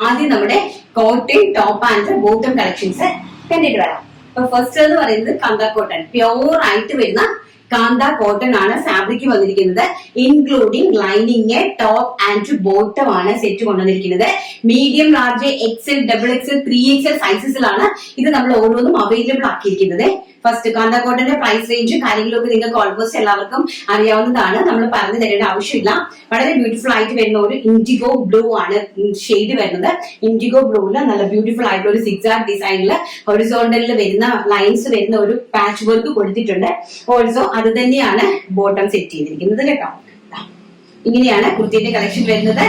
ആദ്യം നമ്മുടെ cotton top and bottom collections കണ്ടിട്ട് വരാം. അപ്പൊ ഫസ്റ്റ് എന്ന് പറയുന്നത് കാന്ത കോട്ടൺ, പ്യോർ ആയിട്ട് വരുന്ന കാന്ത കോട്ടൺ ആണ് ഫാബ്രിക് വന്നിരിക്കുന്നത്. Including lining, top and bottom ആണ് സെറ്റ് കൊണ്ടുവന്നിരിക്കുന്നത്. Medium, large, XL, double XL, 3XL സൈസസിലാണ് ഇത് നമ്മൾ ഓരോന്നും അവൈലബിൾ ആക്കിയിരിക്കുന്നത്. ഫസ്റ്റ് കാന്ത കോട്ടന്റെ പ്രൈസ് റേഞ്ചും കാര്യങ്ങളൊക്കെ നിങ്ങൾക്ക് ഓൾമോസ്റ്റ് എല്ലാവർക്കും അറിയാവുന്നതാണ്, നമ്മൾ പറഞ്ഞു തരേണ്ട ആവശ്യമില്ല. വളരെ ബ്യൂട്ടിഫുൾ ആയിട്ട് വരുന്ന ഒരു ഇൻഡിഗോ ബ്ലൂ ആണ് ഷെയ്ഡ് വരുന്നത്. ഇൻഡിഗോ ബ്ലൂവില് നല്ല ബ്യൂട്ടിഫുൾ ആയിട്ടുള്ള ഒരു സിക്സാക് ഡിസൈനിൽ ഹൊറിസോണ്ടലിൽ വരുന്ന ലൈൻസ് വരുന്ന ഒരു പാച്ച് വർക്ക് കൊടുത്തിട്ടുണ്ട്. ഓൾസോ അത് തന്നെയാണ് ബോട്ടം സെറ്റ് ചെയ്തിരിക്കുന്നത് കേട്ടോ. ഇങ്ങനെയാണ് കുർത്തിന്റെ കളക്ഷൻ വരുന്നത്.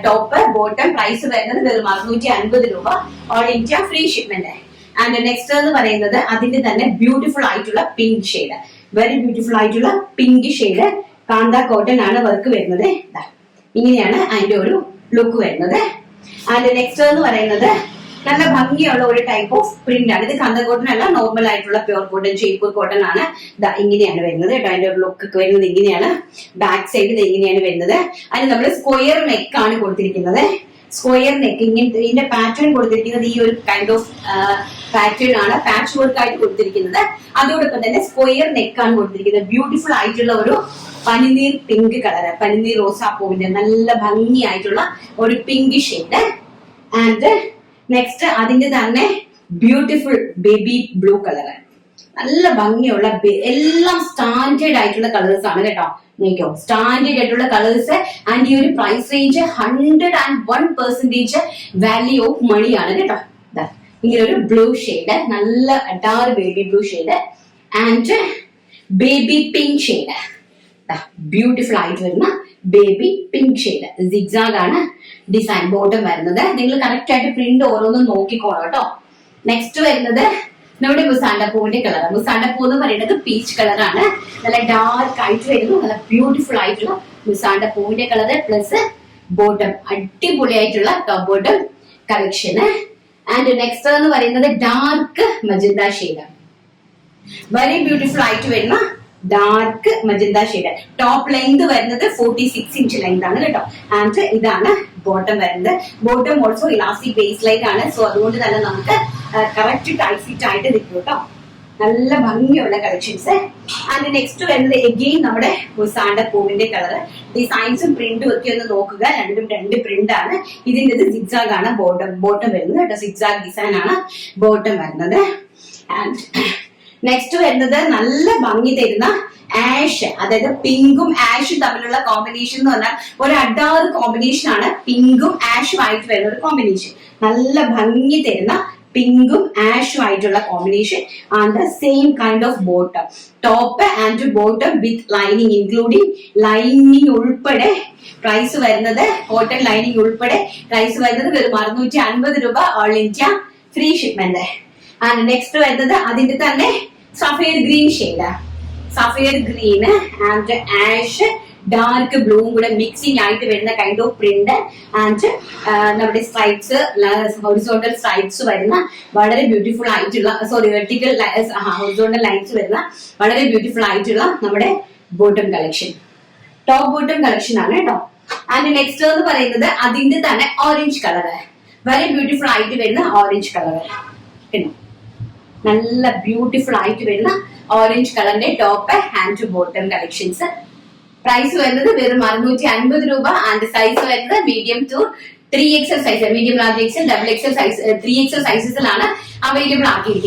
ടോപ്പ് ബോട്ടം പ്രൈസ് വരുന്നത് വെറും 650 രൂപ, all India free shipment. And next എന്ന് പറയുന്നത് അതിന്റെ തന്നെ ബ്യൂട്ടിഫുൾ ആയിട്ടുള്ള പിങ്ക് ഷെയ്ഡ്, വെരി ബ്യൂട്ടിഫുൾ ആയിട്ടുള്ള പിങ്ക് ഷെയ്ഡ് കാന്ത കോട്ടൺ ആണ് വർക്ക് വരുന്നത്. ഇങ്ങനെയാണ് അതിന്റെ ഒരു ലുക്ക് വരുന്നത്. ആൻഡ് നെക്സ്റ്റ് എന്ന് പറയുന്നത് നല്ല ഭംഗിയുള്ള ഒരു ടൈപ്പ് ഓഫ് പ്രിന്റ് ആണ്. ഇത് കാന്ത കോട്ടൺ അല്ല, നോർമൽ ആയിട്ടുള്ള പ്യൂർ കോട്ടൺ, ജയ്പൂർ കോട്ടൺ ആണ്. ഇങ്ങനെയാണ് വരുന്നത് കേട്ടോ. അതിന്റെ ഒരു ലുക്ക് വരുന്നത് ഇങ്ങനെയാണ്. ബാക്ക് സൈഡ് ഇത് ഇങ്ങനെയാണ് വരുന്നത്. അതിന് നമ്മൾ സ്ക്വയർ നെക്ക് ആണ് കൊടുത്തിരിക്കുന്നത്. സ്ക്വയർ നെക്ക് ഇങ്ങനത്തെ ഇതിന്റെ പാറ്റേൺ കൊടുത്തിരിക്കുന്നത് ഈ ഒരു കൈൻഡ് ഓഫ് പാറ്റേൺ ആണ്, പാച്ച് വർക്ക് ആയിട്ട് കൊടുത്തിരിക്കുന്നത്. അതോടൊപ്പം തന്നെ സ്ക്വയർ നെക്ക് ആണ് കൊടുത്തിരിക്കുന്നത്. ബ്യൂട്ടിഫുൾ ആയിട്ടുള്ള ഒരു പനിനീർ പിങ്ക് കളർ, പനിനീർ റോസാപ്പൂവിന്റെ നല്ല ഭംഗിയായിട്ടുള്ള ഒരു പിങ്ക് ഷെയ്ഡ്. ആൻഡ് നെക്സ്റ്റ് അതിന്റെ തന്നെ ബ്യൂട്ടിഫുൾ ബേബി ബ്ലൂ കളർ, നല്ല ഭംഗിയുള്ള എല്ലാം സ്റ്റാൻഡേർഡ് ആയിട്ടുള്ള കളേഴ്സ് ആണ് കേട്ടോ. നോക്കിയോ, സ്റ്റാൻഡേർഡ് ആയിട്ടുള്ള കളേഴ്സ്. ആൻഡ് ഈ ഒരു price range 101% value of money ആണ് കേട്ടോ. ഇങ്ങനെ ഒരു ബ്ലൂ ഷെയ്ഡ്, നല്ല dark baby blue shade and baby pink shade, beautiful ആയിട്ട് വരുന്ന ബേബി പിങ്ക് ഷെയ്ഡ്. സിഗ്സാഗ് ആണ് ഡിസൈൻ ബോട്ടം വരുന്നത്. നിങ്ങൾ കറക്റ്റ് ആയിട്ട് പ്രിന്റ് ഓരോന്നും നോക്കിക്കോളാം കേട്ടോ. നെക്സ്റ്റ് വരുന്നത് നമ്മുടെ മുസാണ്ട പൂവിന്റെ കളർ. മുസാണ്ട പൂ എന്ന് പറയുന്നത് പീച്ച് കളറാണ്. നല്ല ഡാർക്ക് ആയിട്ട് വരുന്നു, നല്ല ബ്യൂട്ടിഫുൾ ആയിട്ടുള്ള മുസാണ്ട പൂവിന്റെ കളർ പ്ലസ് ബോട്ടം, അടിപൊളിയായിട്ടുള്ള top bottom collection. And next എന്ന് പറയുന്നത് dark magenta shade, very beautiful ആയിട്ട് വരുന്ന dark magenta shade. Top length വരുന്നത് 46 ഇഞ്ച് ലെങ്ത് ആണ് കേട്ടോ. ആൻഡ് ഇതാണ് ബോട്ടം വരുന്നത്. Bottom also elastic base line ആണ്. സോ അതുകൊണ്ട് തന്നെ നമുക്ക് കറക്റ്റ് ടൈറ്റ് ഫിറ്റ് ആയിട്ട് നിൽക്കും കേട്ടോ. നല്ല ഭംഗിയുള്ള കളക്ഷൻസ്. ആൻഡ് നെക്സ്റ്റ് വരുന്നത് എഗെയിൻ നമ്മുടെ മുസാണ്ട പൂവിന്റെ കളർ. ഡിസൈൻസും പ്രിന്റും ഒക്കെ ഒന്ന് നോക്കുക, രണ്ടും രണ്ട് പ്രിന്റ് ആണ്. ഇതിന്റെ സിഗ്സാഗ് ആണ് ബോട്ടം വരുന്നത് കേട്ടോ. സിഗ്സാഗ് ഡിസൈൻ ആണ് ബോട്ടം വരുന്നത്. ആൻഡ് നെക്സ്റ്റ് വരുന്നത് നല്ല ഭംഗി തരുന്ന ആഷ്, അതായത് പിങ്കും ആഷും തമ്മിലുള്ള കോമ്പിനേഷൻ എന്ന് പറഞ്ഞാൽ ഒരു അഡാറ് കോമ്പിനേഷൻ ആണ്. പിങ്കും ആഷും ആയിട്ട് വരുന്ന ഒരു കോമ്പിനേഷൻ, നല്ല ഭംഗി തരുന്ന പിങ്കും ആഷും ആയിട്ടുള്ള combination. And the same kind of bottom, top and bottom with lining, including lining ഉൾപ്പെടെ പ്രൈസ് വരുന്നത്, കോട്ടൺ ലൈനിങ് ഉൾപ്പെടെ പ്രൈസ് വരുന്നത് വെറും 650 രൂപ, all India free shipment. And next വരുന്നത് അതിന്റെ തന്നെ sapphire green shade, sapphire green and ash dark ബ്ലൂവും കൂടെ മിക്സിംഗ് ആയിട്ട് വരുന്ന കൈൻഡ് ഓഫ് പ്രിന്റ്. ആൻഡ് നമ്മുടെ സ്ട്രൈപ്സ്, ഹൊറിസോണ്ടൽ സ്ട്രൈപ്സ് വരുന്ന വളരെ ബ്യൂട്ടിഫുൾ ആയിട്ടുള്ള, വെർട്ടിക്കൽ ഹൊറിസോണ്ടൽ ലൈൻസ് വരുന്ന വളരെ ബ്യൂട്ടിഫുൾ ആയിട്ടുള്ള നമ്മുടെ bottom collection, top bottom collection ആണ് കേട്ടോ. ആൻഡ് നെക്സ്റ്റ് എന്ന് പറയുന്നത് അതിന്റെ തന്നെ ഓറഞ്ച് കളർ, വളരെ ബ്യൂട്ടിഫുൾ ആയിട്ട് വരുന്ന ഓറഞ്ച് കളർ, നല്ല ബ്യൂട്ടിഫുൾ ആയിട്ട് വരുന്ന ഓറഞ്ച് കളറിന്റെ top and bottom collections. Price വരുന്നത് വെറും 650 രൂപ. ആൻഡ് സൈസ് വരുന്നത് medium to 3XL size, medium large XL, double XL size, 3XL സൈസസിലാണ് അവൈലബിൾ ആക്കിയിരിക്കുന്നത്.